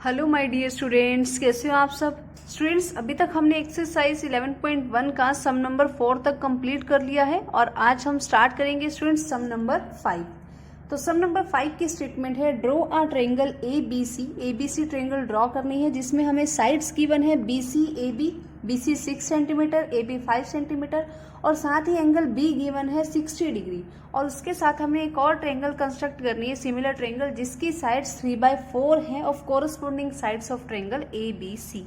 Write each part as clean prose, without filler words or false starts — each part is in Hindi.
हेलो माय डियर स्टूडेंट्स, कैसे हो आप सब स्टूडेंट्स। अभी तक हमने एक्सरसाइज 11.1 का सम नंबर 4 तक कंप्लीट कर लिया है और आज हम स्टार्ट करेंगे स्टूडेंट्स सम नंबर 5। तो सम नंबर 5 की स्टेटमेंट है draw a triangle ABC triangle draw करनी है जिसमें हमें साइड्स गिवन है BC 6 सेंटीमीटर, AB 5 सेंटीमीटर और साथ ही एंगल B गिवन है 60 डिग्री। और उसके साथ हमें एक और ट्रायंगल कंस्ट्रक्ट करनी है, सिमिलर ट्रायंगल जिसकी साइड्स 3/4 हैं of corresponding sides of triangle ABC।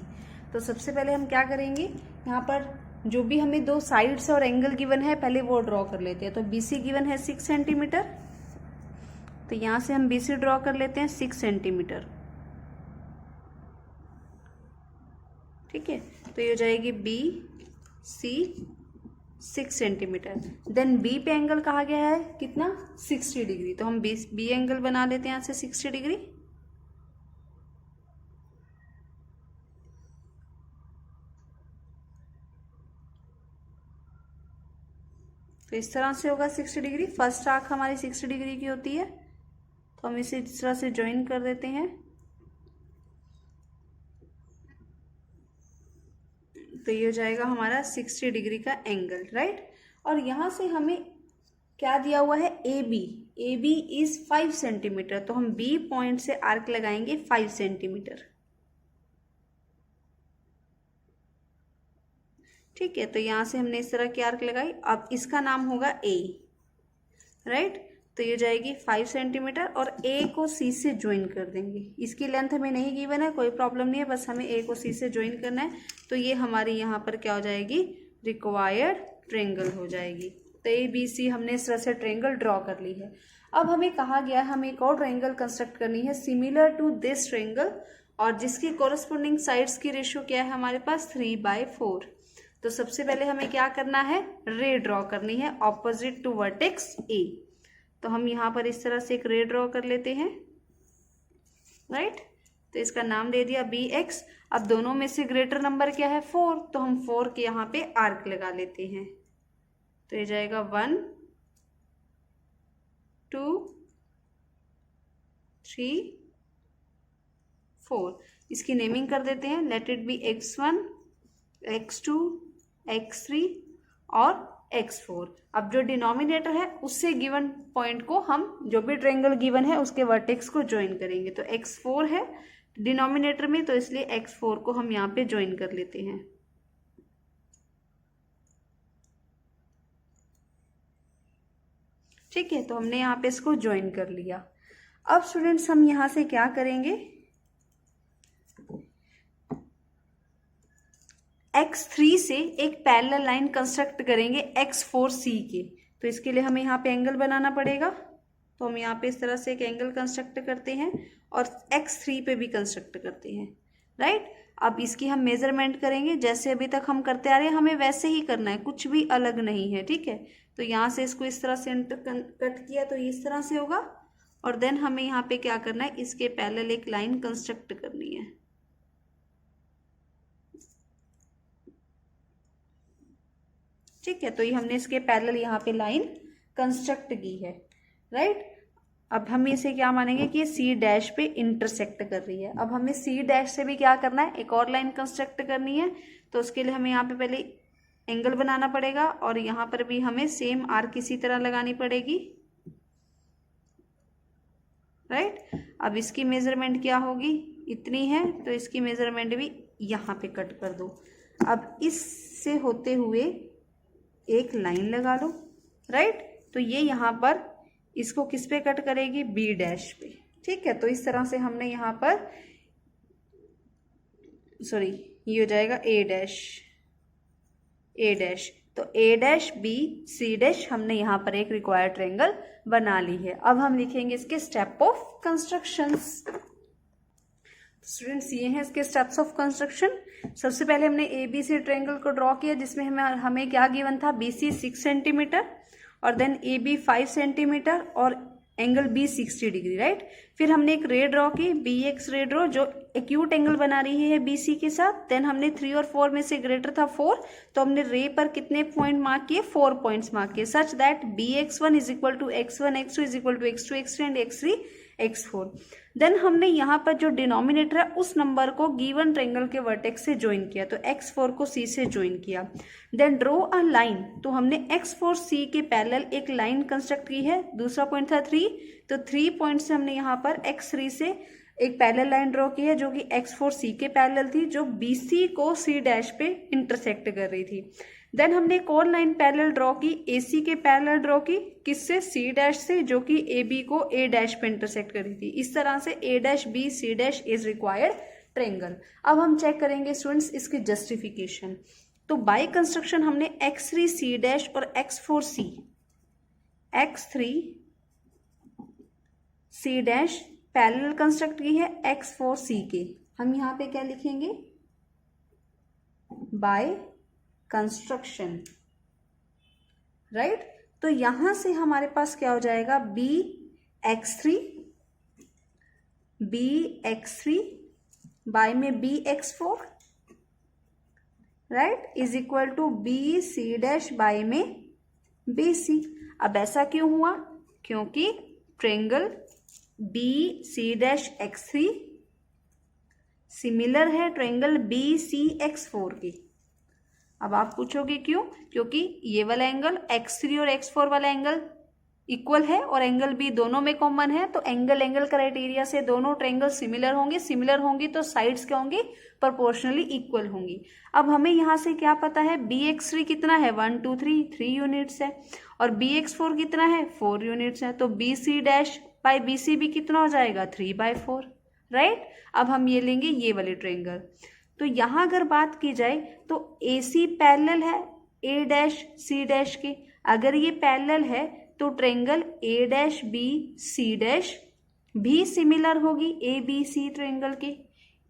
तो सबसे पहले हम क्या करेंगे, यहाँ पर जो भी हमें दो साइड्स और एंगल गिवन है पहले वो ड्रॉ कर लेते हैं। तो BC गिवन है 6 सेंटीमीटर, तो यहाँ से हम BC ड्रॉ कर लेते हैं 6 सेंटीमीटर। ठीक है, तो ये हो जाएगी BC 6 सेंटीमीटर। देन B पे एंगल कहा गया है कितना, 60 डिग्री। तो हम B एंगल बना लेते हैं यहाँ से 60 डिग्री। तो इस तरह से होगा 60 डिग्री। फर्स्ट आर्क हमारी 60 डिग्री की होती है, तो हम इसे इस तरह से ज्वाइन कर देते हैं। तो ये हो जाएगा हमारा 60 डिग्री का एंगल, राइट। और यहाँ से हमें क्या दिया हुआ है, AB इज 5 सेंटीमीटर। तो हम B पॉइंट से आर्क लगाएंगे 5 सेंटीमीटर। ठीक है, तो यहाँ से हमने इस तरह की आर्क लगाई। अब इसका नाम होगा A, राइट। तो ये जाएगी 5 सेंटीमीटर और A को C से ज्वाइन कर देंगे। इसकी लेंथ हमें नहीं गिवन है, कोई प्रॉब्लम नहीं है, बस हमें A को C से ज्वाइन करना है। तो ये हमारी यहाँ पर क्या हो जाएगी, रिक्वायर्ड ट्रायंगल हो जाएगी। तो ABC हमने इस तरह से ट्रायंगल ड्रॉ कर ली है। अब हमें कहा गया है हमें एक और ट्रायंगल कंस्ट्रक्ट करनी है सिमिलर टू दिस ट्रायंगल, और जिसकी कोरस्पोंडिंग साइड्स की रेशियो क्या है हमारे पास, 3/4। तो सबसे पहले हमें क्या करना है, रे ड्रॉ करनी है ऑपोजिट टू वर्टेक्स A। तो हम यहाँ पर इस तरह से एक रे ड्रॉ कर लेते हैं, राइट। तो इसका नाम दे दिया BX। अब दोनों में से ग्रेटर नंबर क्या है, 4। तो हम 4 के यहाँ पे आर्क लगा लेते हैं। तो ये जाएगा 1 2 3 4। इसकी नेमिंग कर देते हैं, let it be X1 X2 X3 और X4। अब जो डिनोमिनेटर है उससे गिवन पॉइंट को हम जो भी ट्रायंगल गिवन है उसके वर्टेक्स को ज्वाइन करेंगे। तो X4 है डिनोमिनेटर में, तो इसलिए X4 को हम यहाँ पे ज्वाइन कर लेते हैं। ठीक है, तो हमने यहाँ पे इसको ज्वाइन कर लिया। अब स्टूडेंट्स हम यहाँ से क्या करेंगे, X3 से एक पैरेलल लाइन कंस्ट्रक्ट करेंगे X4C के। तो इसके लिए हमें यहाँ पे एंगल बनाना पड़ेगा। तो हम यहाँ पे इस तरह से एक एंगल कंस्ट्रक्ट करते हैं और X3 पे भी कंस्ट्रक्ट करते हैं, राइट। अब इसकी हम मेजरमेंट करेंगे, जैसे अभी तक हम करते आ रहे हैं हमें वैसे ही करना है, कुछ भी अलग नहीं है, ठीक है। तो यहाँ से इसको इस तरह से कट किया तो इस तरह से होगा। और देन हमें यहाँ पे क्या करना है, इसके पैरेलल एक लाइन कंस्ट्रक्ट करनी है। ठीक है, तो ये हमने इसके पैरेलल यहाँ पे लाइन कंस्ट्रक्ट की है, राइट। अब हम इसे क्या मानेंगे कि ये C' पे इंटरसेक्ट कर रही है। अब हमें C' से भी क्या करना है, एक और लाइन कंस्ट्रक्ट करनी है। तो उसके लिए हमें यहाँ पे पहले एंगल बनाना पड़ेगा और यहाँ पर भी हमें सेम आर्क इसी तरह लगानी पड़ेगी, राइट। अब इसकी मेजरमेंट क्या होगी, इतनी है, तो इसकी मेजरमेंट भी यहाँ पे कट कर दो। अब इससे होते हुए एक लाइन लगा लो, राइट। तो ये यहाँ पर इसको किस पे कट करेगी, B' पे। ठीक है, तो इस तरह से हमने यहाँ पर ये हो जाएगा A'। तो A', B, C' हमने यहाँ पर एक रिक्वायर्ड ट्रायंगल बना ली है। अब हम लिखेंगे इसके स्टेप ऑफ कंस्ट्रक्शंस। स्टूडेंट्स ये हैं इसके स्टेप्स ऑफ कंस्ट्रक्शन। सबसे पहले हमने ABC ट्रायंगल को ड्रॉ किया जिसमें हमें क्या गिवन था, BC 6 सेंटीमीटर और देन AB 5 सेंटीमीटर और एंगल B 60 डिग्री, राइट। फिर हमने एक रे ड्रॉ की, BX रे ड्रॉ, जो एक्यूट एंगल बना रही है BC के साथ। देन हमने 3 और 4 में से ग्रेटर था 4, तो हमने रे पर कितने पॉइंट मार्क किए, 4 पॉइंट्स मार्क किए, such that BX1 is equal to X1 X2 is equal to X2 X3 and X3 x4। Then हमने यहाँ पर जो डिनोमिनेटर है उस नंबर को गिवन ट्रायंगल के वर्टेक्स से ज्वाइन किया, तो x4 को c से ज्वाइन किया। देन ड्रॉ अ लाइन, तो हमने x4 c के पैरेलल एक लाइन कंस्ट्रक्ट की है। दूसरा पॉइंट था 3, तो 3 पॉइंट से हमने यहाँ पर x3 से एक पैरेलल लाइन ड्रॉ की है जो कि x4 c के पैरेलल थी, जो BC को c डैश पे इंटरसेक्ट कर रही थी। देन हमने एक और लाइन पैरेलल ड्रॉ की, AC के पैरेलल ड्रॉ की, किससे, C डैश से, जो कि AB को A डैश पे इंटरसेक्ट कर रही थी। इस तरह से A dash B C dash is required triangle. अब हम चेक करेंगे स्टूडेंट्स इसकी जस्टिफिकेशन। तो बाय कंस्ट्रक्शन हमने x3 C डैश और x4 C dash parallel construct की है x4 C के। हम यहाँ पे क्या लिखेंगे, बाय कंस्ट्रक्शन, राइट। तो यहां से हमारे पास क्या हो जाएगा, bx3 बाय में bx4, right, is equal to bc dash by में bc। अब ऐसा क्यों हुआ, क्योंकि triangle bc dash x3 similar है ट्रायंगल bcx4 की। अब आप पूछोगे क्यों, क्योंकि ये वाला एंगल x3 और x4 वाला एंगल इक्वल है और एंगल B दोनों में कॉमन है, तो एंगल क्राइटेरिया से दोनों ट्रायंगल सिमिलर होंगे। सिमिलर होंगी तो साइड्स क्या होंगी, प्रोपोर्शनली इक्वल होंगी। अब हमें यहाँ से क्या पता है, bx3 कितना है, 1 2 3 यूनिट्स है, और bx4 कितना है, 4 यूनिट्स है। तो bc डैश बाय bc भी कितना हो जाएगा, 3/4, राइट। अब हम ये लेंगे ये वाले ट्रायंगल। तो यहाँ अगर बात की जाए तो AC पैरेलल है A डैश C डैश के। अगर ये पैरेलल है तो triangle A dash B C dash भी सिमिलर होगी ABC ट्रायंगल के।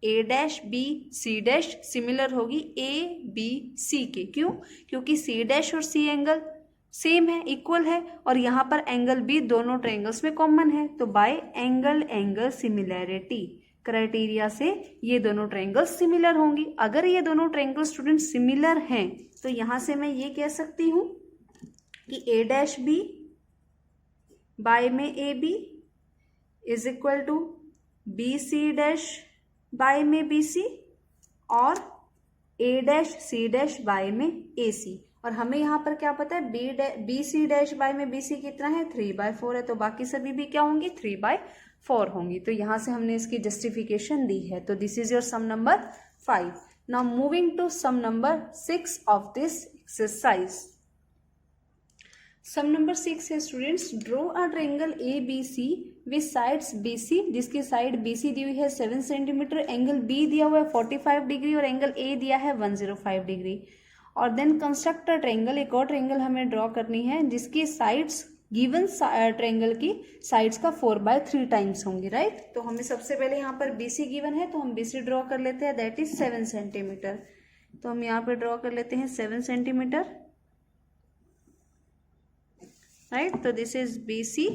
A dash B C dash similar होगी ABC के। क्यों, क्योंकि C डैश और C एंगल सेम है, इक्वल है, और यहाँ पर एंगल B दोनों ट्रायंगल्स में कॉमन है। तो बाय एंगल सिमिलैरिटी क्राइटेरिया से ये दोनों ट्रायंगल सिमिलर होंगी। अगर ये दोनों ट्रायंगल स्टूडेंट सिमिलर हैं तो यहां से मैं ये कह सकती हूं कि A डैश B बाय में AB is equal to BC dash by में BC और A dash C dash by में AC। और हमें यहाँ पर क्या पता है, BC डैश बाय में BC कितना है, 3/4 है, तो बाकी सभी भी क्या होंगी, 3/4 होंगी। तो यहां से हमने इसकी जस्टिफिकेशन दी है। तो this is your sum number 5। Now moving to sum number 6 of this exercise. Sum number 6 है students, draw a triangle ABC with sides BC, जिसकी साइड BC दी हुई है 7 सेंटीमीटर, एंगल B दिया हुआ है 45 डिग्री और एंगल A दिया है 105 डिग्री। और देन कंस्ट्रक्ट अ ट्रायंगल, एक और ट्रायंगल हमें ड्रॉ करनी है जिसकी साइड्स गिवन ट्रायंगल की साइड्स का 4/3 टाइम्स होंगी, राइट। तो हमें सबसे पहले यहाँ पर BC गिवन है तो हम BC ड्रॉ कर लेते हैं, दैट इज 7 सेंटीमीटर। तो हम यहाँ पर ड्रॉ कर लेते हैं 7 सेंटीमीटर, राइट। तो दिस इज BC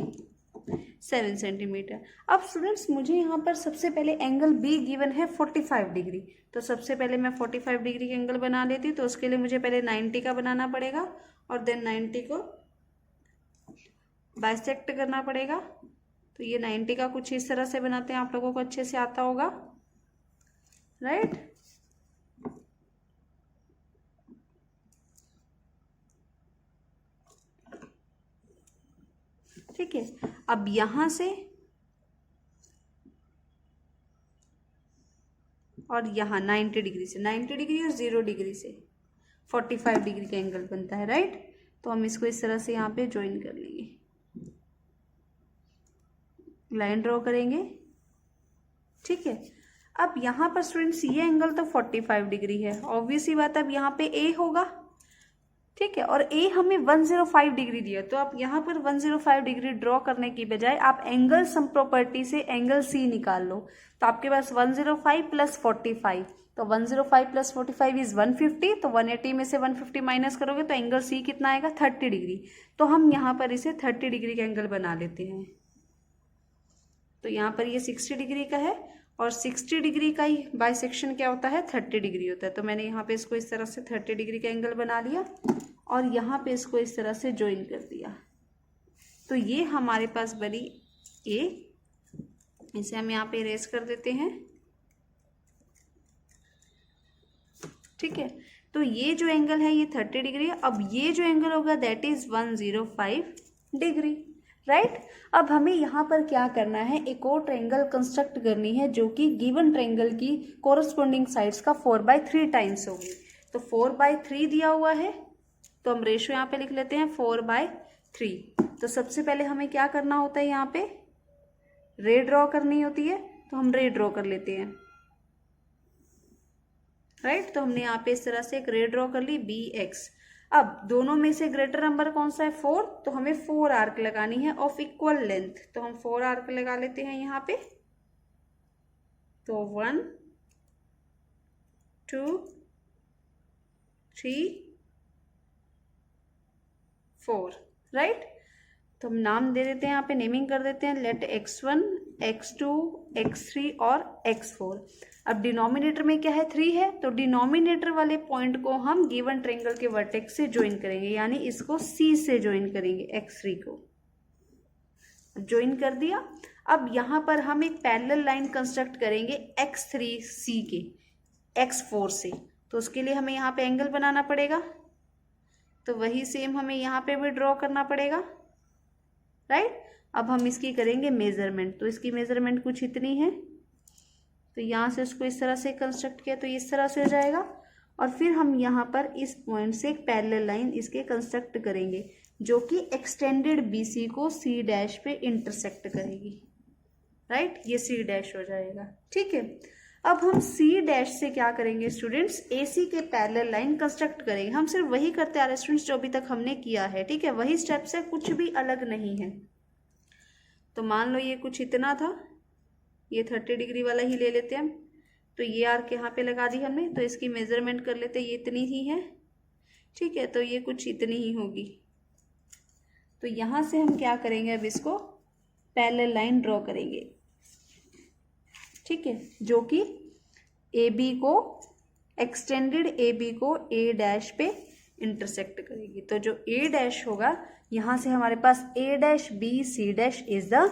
7 सेंटीमीटर। अब स्टूडेंट्स मुझे यहाँ पर सबसे पहले एंगल B गिवन है 45 डिग्री, तो सबसे पहले मैं 45 डिग्री का एंगल बना लेती हूँ। तो उसके लिए मुझे पहले 90 का बनाना पड़ेगा और देन 90 को बाइसेक्ट करना पड़ेगा। तो ये 90 का कुछ इस तरह से बनाते हैं, आप लोगों को अच्छे से आता होगा, राइट। ठीक है, अब यहां से और यहाँ 90 डिग्री से, 90 डिग्री और 0 डिग्री से 45 डिग्री का एंगल बनता है, राइट। तो हम इसको इस तरह से यहाँ पे ज्वाइन कर लेंगे, लाइन ड्रॉ करेंगे, ठीक है। अब यहाँ पर स्टूडेंट्स ये एंगल तो 45 डिग्री है, ऑब्वियस ही बात है। अब यहाँ पे A होगा, ठीक है, और A हमें 105 डिग्री दिया, तो आप यहाँ पर 105 डिग्री ड्रॉ करने की बजाय आप एंगल सम प्रॉपर्टी से एंगल C निकाल लो। तो आपके पास 105 प्लस 45, तो 105 प्लस 45 इज 150, तो 180 में से 150 माइनस करोगे तो एंगल C कितना आएगा, 30 डिग्री। तो हम यहाँ पर इसे 30 डिग्री का एंगल बना लेते हैं। तो यहाँ पर ये 60 डिग्री का है और 60 डिग्री का ही बाइसेक्शन क्या होता है, 30 डिग्री होता है। तो मैंने यहाँ पे इसको इस तरह से 30 डिग्री का एंगल बना लिया और यहाँ पे इसको इस तरह से ज्वाइन कर दिया। तो ये हमारे पास बनी A इसे हम यहाँ पे इरेज कर देते हैं। ठीक है, तो ये जो एंगल है ये 30 डिग्री है। अब ये जो एंगल होगा दैट इज 105 डिग्री, राइट। अब हमें यहाँ पर क्या करना है, एक और ट्रायंगल कंस्ट्रक्ट करनी है जो कि गिवन ट्रायंगल की कोरस्पोंडिंग साइड्स का 4/3 टाइम्स होगी। तो 4/3 दिया हुआ है, तो हम रेशियो यहाँ पे लिख लेते हैं 4/3। तो सबसे पहले हमें क्या करना होता है, यहाँ पे रे ड्रॉ करनी होती है, तो हम रे ड्रॉ कर लेते हैं, राइट। तो हमने यहाँ पे इस तरह से एक रे ड्रॉ कर ली BX। अब दोनों में से ग्रेटर नंबर कौन सा है, 4, तो हमें 4 आर्क लगानी है ऑफ इक्वल लेंथ। तो हम 4 आर्क लगा लेते हैं यहाँ पे। तो 1 2 3 4, राइट। तो हम नाम दे देते हैं, यहाँ पे नेमिंग कर देते हैं, लेट x1 x2 x3 और x4। अब डिनोमिनेटर में क्या है, 3 है, तो डिनोमिनेटर वाले पॉइंट को हम गिवन ट्रायंगल के वर्टेक्स से ज्वाइन करेंगे, यानी इसको C से ज्वाइन करेंगे, x3 को ज्वाइन कर दिया। अब यहाँ पर हम एक पैरेलल लाइन कंस्ट्रक्ट करेंगे x3C के x4 से। तो उसके लिए हमें यहाँ पे एंगल बनाना पड़ेगा, तो वही सेम हमें यहाँ पे भी ड्रॉ करना पड़ेगा, राइट। अब हम इसकी करेंगे मेजरमेंट। तो इसकी मेजरमेंट कुछ इतनी है, तो यहाँ से इसको इस तरह से कंस्ट्रक्ट किया तो इस तरह से हो जाएगा। और फिर हम यहाँ पर इस पॉइंट से एक पैरेलल लाइन इसके कंस्ट्रक्ट करेंगे जो कि एक्सटेंडेड BC को C' पे इंटरसेक्ट करेगी, राइट। ये C' हो जाएगा, ठीक है। अब हम C' से क्या करेंगे स्टूडेंट्स, AC के पैरेलल लाइन कंस्ट्रक्ट करेंगे। हम सिर्फ वही करते आ रहे स्टूडेंट्स जो अभी तक हमने किया है, ठीक है, वही स्टेप्स है, कुछ भी अलग नहीं है। तो मान लो ये कुछ इतना था, ये 30 डिग्री वाला ही ले लेते हैं हम। तो ये आर्क यहाँ पे लगा दी हमने, तो इसकी मेजरमेंट कर लेते हैं, ये इतनी ही है, ठीक है। तो ये कुछ इतनी ही होगी। तो यहाँ से हम क्या करेंगे, अब इसको पैरेलल लाइन ड्रॉ करेंगे, ठीक है, जो कि AB को एक्सटेंडेड AB को A' पे इंटरसेक्ट करेगी। तो जो A' होगा, यहाँ से हमारे पास A', B, C' is the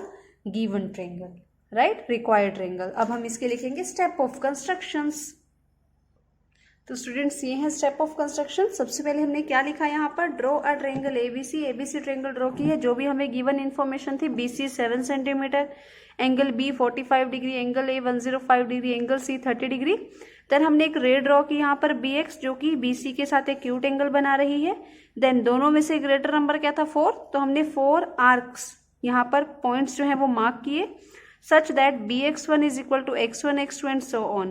given triangle, right, required triangle. अब हम इसके लिखेंगे स्टेप ऑफ कंस्ट्रक्शंस। तो स्टूडेंट्स ये है स्टेप ऑफ कंस्ट्रक्शन। सबसे पहले हमने क्या लिखा यहाँ पर, draw a triangle ABC triangle draw की है, जो भी हमें गिवन इन्फॉर्मेशन थी। BC 7 centimetre, angle B 45 degree, angle A 105 degree, angle C 30 degree. Then हमने एक रे ड्रॉ की यहाँ पर BX, जो कि BC के साथ एक एक्यूट एंगल बना रही है। देन दोनों में से ग्रेटर नंबर क्या था, 4, तो हमने 4 आर्क्स यहाँ पर पॉइंट्स जो है वो मार्क किए, such that BX1 is equal to X1, X2 and so on।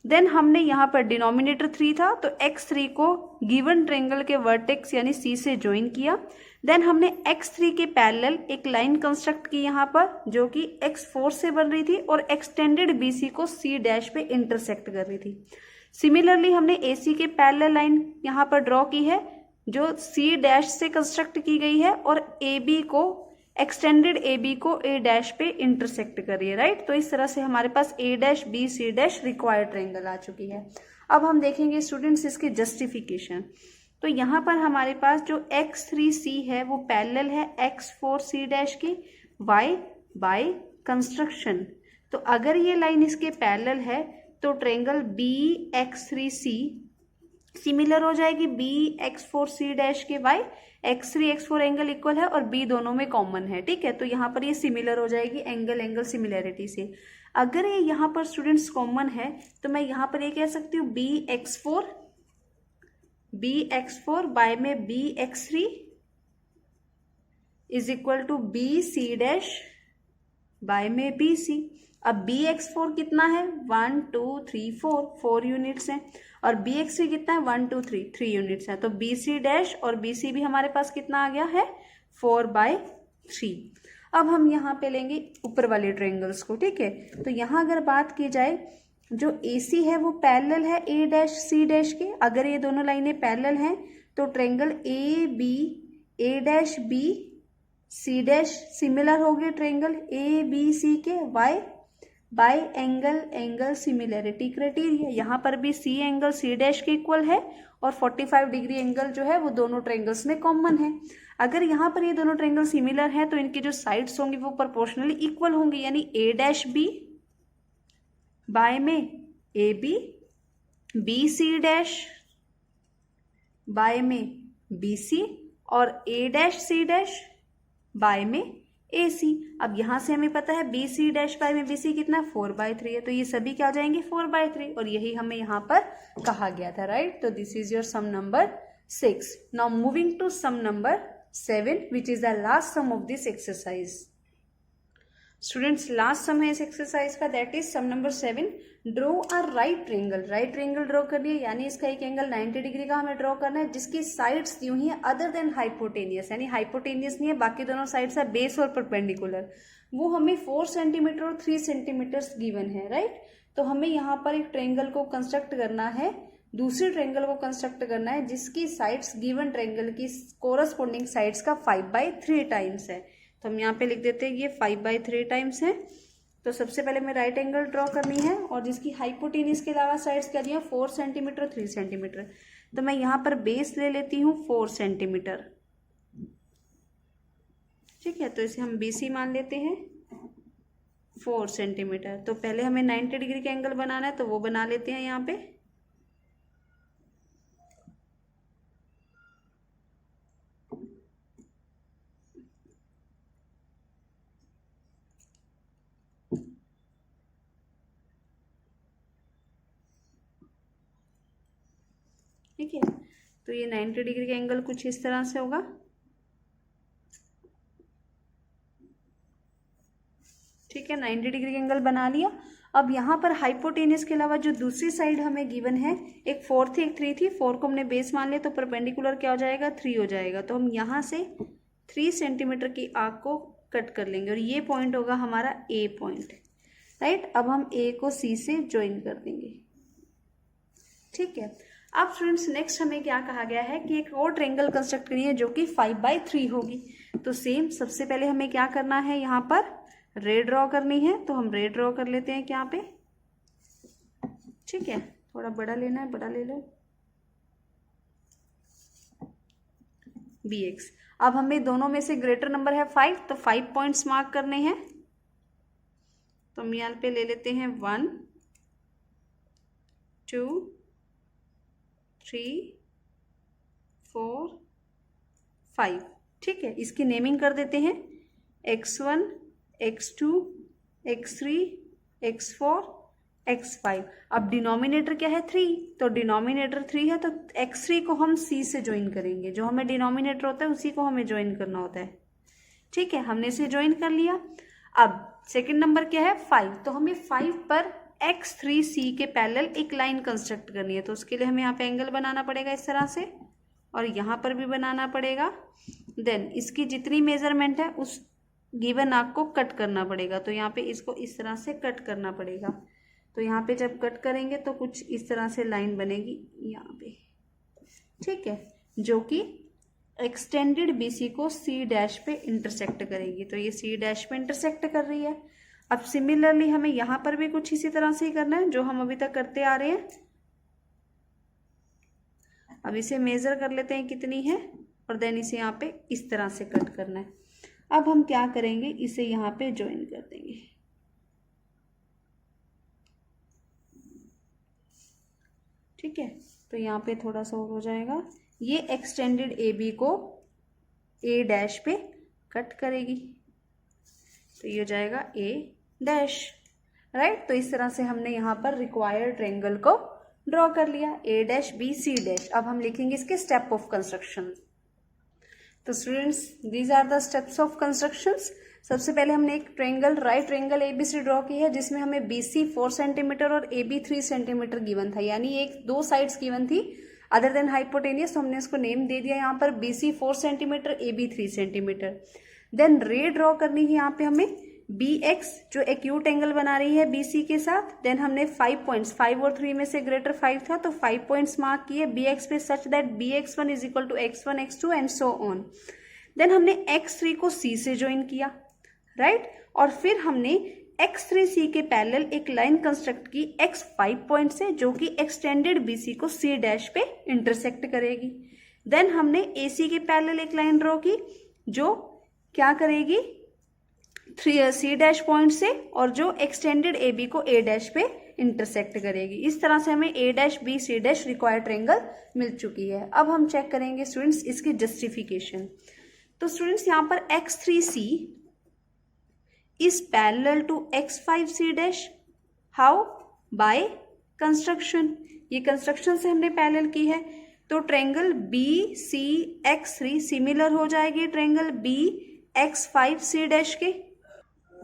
Then हमने यहाँ पर डिनोमिनेटर 3 था, तो X3 को गिवन ट्रायंगल के वर्टेक्स यानी C से ज्वाइन किया। देन हमने X3 के पैरेलल एक लाइन कंस्ट्रक्ट की यहाँ पर, जो कि X4 से बन रही थी और एक्सटेंडेड BC को C' पे इंटरसेक्ट कर रही थी। सिमिलरली हमने AC के पैरेलल लाइन यहाँ पर ड्रॉ की है, जो C' से कंस्ट्रक्ट की गई है और AB को एक्सटेंडेड AB को A' पे इंटरसेक्ट कर रही है, राइट। तो इस तरह से हमारे पास A' B C' required triangle आ चुकी है। अब हम देखेंगे स्टूडेंट्स इसके जस्टिफिकेशन। तो यहाँ पर हमारे पास जो X3C है वो पैरेलल है X4C' की, वाई बाय कंस्ट्रक्शन। तो अगर ये लाइन इसके पैरेलल है तो ट्रायंगल BX3C सिमिलर हो जाएगी BX4C' के Y. X3 X4 angle equal है और B दोनों में कॉमन है, ठीक है। तो यहाँ पर ये सिमिलर हो जाएगी एंगल सिमिलैरिटी से। अगर ये यहाँ पर स्टूडेंट्स कॉमन है तो मैं यहाँ पर ये कह सकती हूँ BX4 बाय में BX3 is equal to BC' by में BC। अब BX4 कितना है, 1 2 3 4 यूनिट्स हैं, और BX3 कितना है, 1 2 3 यूनिट्स है। तो BC' और BC भी हमारे पास कितना आ गया है, 4/3। अब हम यहाँ पे लेंगे ऊपर वाले ट्रायंगल्स को, ठीक है। तो यहाँ अगर बात की जाए, जो AC है वो पैरेलल है A' C' के। अगर ये दोनों लाइनें पैरेलल हैं तो triangle A' B C' similar हो गए ट्रायंगल ABC के, why by angle similarity criteria. यहाँ पर भी सी एंगल सी डैश के इक्वल है और 45 डिग्री एंगल जो है वो दोनों ट्रायंगल्स में कॉमन है। अगर यहाँ पर ये दोनों ट्रायंगल सिमिलर है तो इनकी जो साइड्स होंगी वो प्रोपोर्शनली इक्वल होंगी, यानी ए डैश बी बाय में A B C dash by में बी सी और A dash C dash by में ए सी। अब यहां से हमें पता है बी सी डैश बाय में बी सी कितना 4/3 है, तो ये सभी क्या हो जाएंगे 4/3, और यही हमें यहाँ पर कहा गया था, राइट। तो this is your sum number 6। Now moving to sum number 7 which is the last sum of this exercise. Students last sum है इस एक्सरसाइज का, that is sum number 7। Draw a right triangle draw करनी है, यानी इसका एक एंगल 90 डिग्री का हमें ड्रॉ करना है जिसकी साइड्स दी हुई है अदर देन हाइपोटेनियस, यानी हाइपोटेनियस नहीं है, बाकी दोनों साइड्स है बेस और परपेंडिकुलर। वो हमें 4 सेंटीमीटर और 3 सेंटीमीटर गिवन है, राइट। तो हमें यहाँ पर एक ट्रायंगल को कंस्ट्रक्ट करना है, दूसरी ट्रायंगल को कंस्ट्रक्ट करना है जिसकी साइड्स गिवन ट्रायंगल की कोरस्पोंडिंग साइड्स का 5/3 टाइम्स है। तो हम यहाँ पे लिख देते हैं ये 5/3 टाइम्स है। तो सबसे पहले हमें राइट एंगल ड्रॉ करनी है और जिसकी हाइपोटेनियस के अलावा साइड्स क्या दिया 4 सेंटीमीटर 3 सेंटीमीटर। तो मैं यहाँ पर बेस ले लेती हूँ 4 सेंटीमीटर, ठीक है। तो इसे हम BC मान लेते हैं 4 सेंटीमीटर। तो पहले हमें 90 डिग्री का एंगल बनाना है तो वो बना लेते हैं यहाँ पे। ठीक है, तो ये 90 डिग्री का एंगल कुछ इस तरह से होगा, ठीक है। 90 डिग्री का एंगल बना लिया। अब यहाँ पर हाइपोटेनियस के अलावा जो दूसरी साइड हमें गिवन है, एक 4 थी एक 3 थी, 4 को हमने बेस मान लिया तो परपेंडिकुलर क्या हो जाएगा 3 हो जाएगा। तो हम यहाँ से 3 सेंटीमीटर की आर्क को कट कर लेंगे और ये पॉइंट होगा हमारा A पॉइंट, राइट। अब हम A को C से ज्वाइन कर देंगे, ठीक है। अब स्टूडेंट्स नेक्स्ट हमें क्या कहा गया है कि एक और ट्रायंगल कंस्ट्रक्ट करनी है जो कि 5/3 होगी। तो सेम सबसे पहले हमें क्या करना है, यहाँ पर रे ड्रॉ करनी है। तो हम रे ड्रॉ कर लेते हैं यहाँ पे, ठीक है। थोड़ा बड़ा लेना है, बड़ा ले लो BX। अब हमें दोनों में से ग्रेटर नंबर है 5, तो 5 पॉइंट्स मार्क करने हैं। तो हम यहाँ पे ले लेते हैं 1 2 3 4 5, ठीक है। इसकी नेमिंग कर देते हैं x1 x2 x3 x4 x5। अब डिनोमिनेटर क्या है 3, तो डिनोमिनेटर 3 है तो x3 को हम C से ज्वाइन करेंगे, जो हमें डिनोमिनेटर होता है उसी को हमें ज्वाइन करना होता है, ठीक है। हमने इसे ज्वाइन कर लिया। अब सेकंड नंबर क्या है 5, तो हमें 5 पर x3C के पैरेलल एक लाइन कंस्ट्रक्ट करनी है। तो उसके लिए हमें यहाँ पे एंगल बनाना पड़ेगा इस तरह से, और यहाँ पर भी बनाना पड़ेगा। देन इसकी जितनी मेजरमेंट है उस गिवन आर्क को कट करना पड़ेगा। तो यहाँ पे इसको इस तरह से कट करना पड़ेगा। तो यहाँ पे जब कट करेंगे तो कुछ इस तरह से लाइन बनेगी यहाँ पे, ठीक है, जो कि एक्सटेंडेड BC को C डैश पे इंटरसेक्ट करेगी। तो ये C डैश पे इंटरसेक्ट कर रही है। अब सिमिलरली हमें यहाँ पर भी कुछ इसी तरह से ही करना है जो हम अभी तक करते आ रहे हैं। अब इसे मेजर कर लेते हैं कितनी है, और देन इसे यहाँ पे इस तरह से कट करना है। अब हम क्या करेंगे, इसे यहाँ पे ज्वाइन कर देंगे, ठीक है। तो यहाँ पे थोड़ा सा और हो जाएगा। ये एक्सटेंडेड AB को A डैश पे कट करेगी, तो ये हो जाएगा A डैश, राइट। तो इस तरह से हमने यहाँ पर रिक्वायर्ड ट्रायंगल को ड्रॉ कर लिया, A dash B C dash. अब हम लिखेंगे इसके स्टेप ऑफ कंस्ट्रक्शन। तो students these are the steps of constructions. सबसे पहले हमने एक triangle right triangle ABC draw की है जिसमें हमें BC 4 सेंटीमीटर और AB 3 सेंटीमीटर गिवन था, यानी एक 2 साइड्स गिवन थी अदर देन हाइपोटेनियस। तो हमने इसको नेम दे दिया यहाँ पर BC 4 centimetre AB 3 centimetre. Then ray draw करनी है यहाँ पे हमें BX जो एक्यूट एंगल बना रही है BC के साथ। देन हमने 5 पॉइंट्स 5 और 3 में से ग्रेटर 5 था तो 5 पॉइंट्स मार्क किए BX पे such that BX1 is equal to x1 x2 and so on. Then हमने x3 को C से ज्वाइन किया, राइट। और फिर हमने x3c के पैरेलल एक लाइन कंस्ट्रक्ट की x5 पॉइंट से, जो कि एक्सटेंडेड BC को C डैश पे इंटरसेक्ट करेगी। देन हमने AC के पैरेलल एक लाइन ड्रॉ की जो क्या करेगी, C डैश पॉइंट से, और जो एक्सटेंडेड AB को A डैश पे इंटरसेक्ट करेगी। इस तरह से हमें A dash B C dash required triangle मिल चुकी है। अब हम चेक करेंगे स्टूडेंट्स इसकी जस्टिफिकेशन। तो स्टूडेंट्स यहाँ पर x3c is parallel to x5c dash, how? by construction। ये कंस्ट्रक्शन से हमने पैरेलल की है, तो ट्रायंगल BCX3 सिमिलर हो जाएगी ट्रायंगल BX5C डैश के।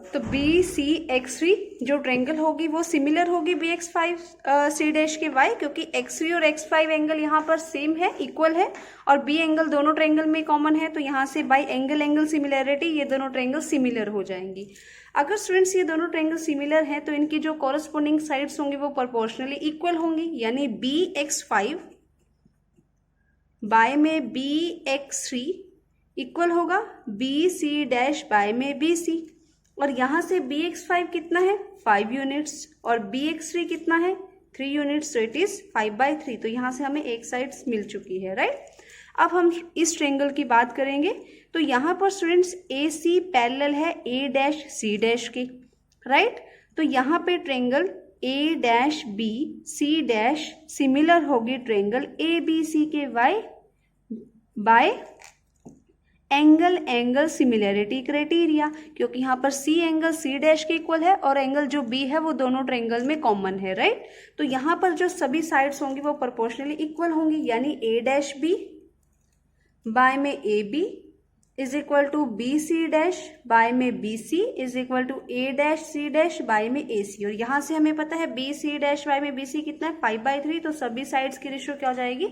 तो BCX3 जो ट्रायंगल होगी वो सिमिलर होगी BX5C डैश के। वाई? क्योंकि X3 और X5 एंगल यहाँ पर सेम है, इक्वल है, और B एंगल दोनों ट्रायंगल में कॉमन है, तो यहाँ से बाई एंगल सिमिलैरिटी ये दोनों ट्रायंगल सिमिलर हो जाएंगी। अगर स्टूडेंट्स ये दोनों ट्रायंगल सिमिलर हैं तो इनकी जो कॉरस्पॉन्डिंग साइड्स होंगी वो प्रोपोर्शनली इक्वल होंगी, यानी BX5 बाय में BX3 इक्वल होगा BC डैश बाय में BC। और यहाँ से BX5 कितना है 5 यूनिट्स और BX3 कितना है 3 यूनिट्स, तो इट इज 5/3। तो यहाँ से हमें एक साइड मिल चुकी है, राइट। अब हम इस ट्रायंगल की बात करेंगे। तो यहाँ पर स्टूडेंट्स AC पैरेलल है A डैश C डैश के, राइट। तो यहाँ पे triangle A dash B C dash similar होगी ट्रायंगल ABC के why by angle similarity criteria, क्योंकि यहाँ पर C एंगल C डैश के इक्वल है और एंगल जो B है वो दोनों ट्रायंगल में कॉमन है, राइट। तो यहाँ पर जो सभी साइड्स होंगी वो प्रोपोर्शनली इक्वल होंगी, यानी A डैश B बाय में AB is equal to BC dash by में BC is equal to A dash C dash by में AC। और यहाँ से हमें पता है BC डैश बाय में BC कितना है 5/3, तो सभी साइड्स की रेशियो क्या हो जाएगी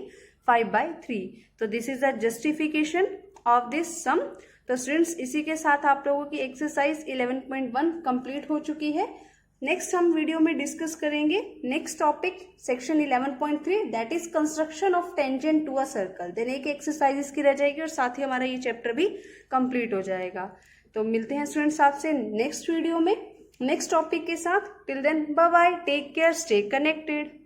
5/3। तो this is the justification of this sum. तो स्टूडेंट्स इसी के साथ आप लोगों की एक्सरसाइज 11.1 कंप्लीट हो चुकी है। नेक्स्ट हम वीडियो में डिस्कस करेंगे next topic section 11.3 that is construction of tangent to a circle. Then एक एक्सरसाइज इसकी रह जाएगी और साथ ही हमारा ये चैप्टर भी कंप्लीट हो जाएगा। तो मिलते हैं स्टूडेंट्स आपसे नेक्स्ट वीडियो में नेक्स्ट टॉपिक के साथ। Till then bye bye, take care, stay connected.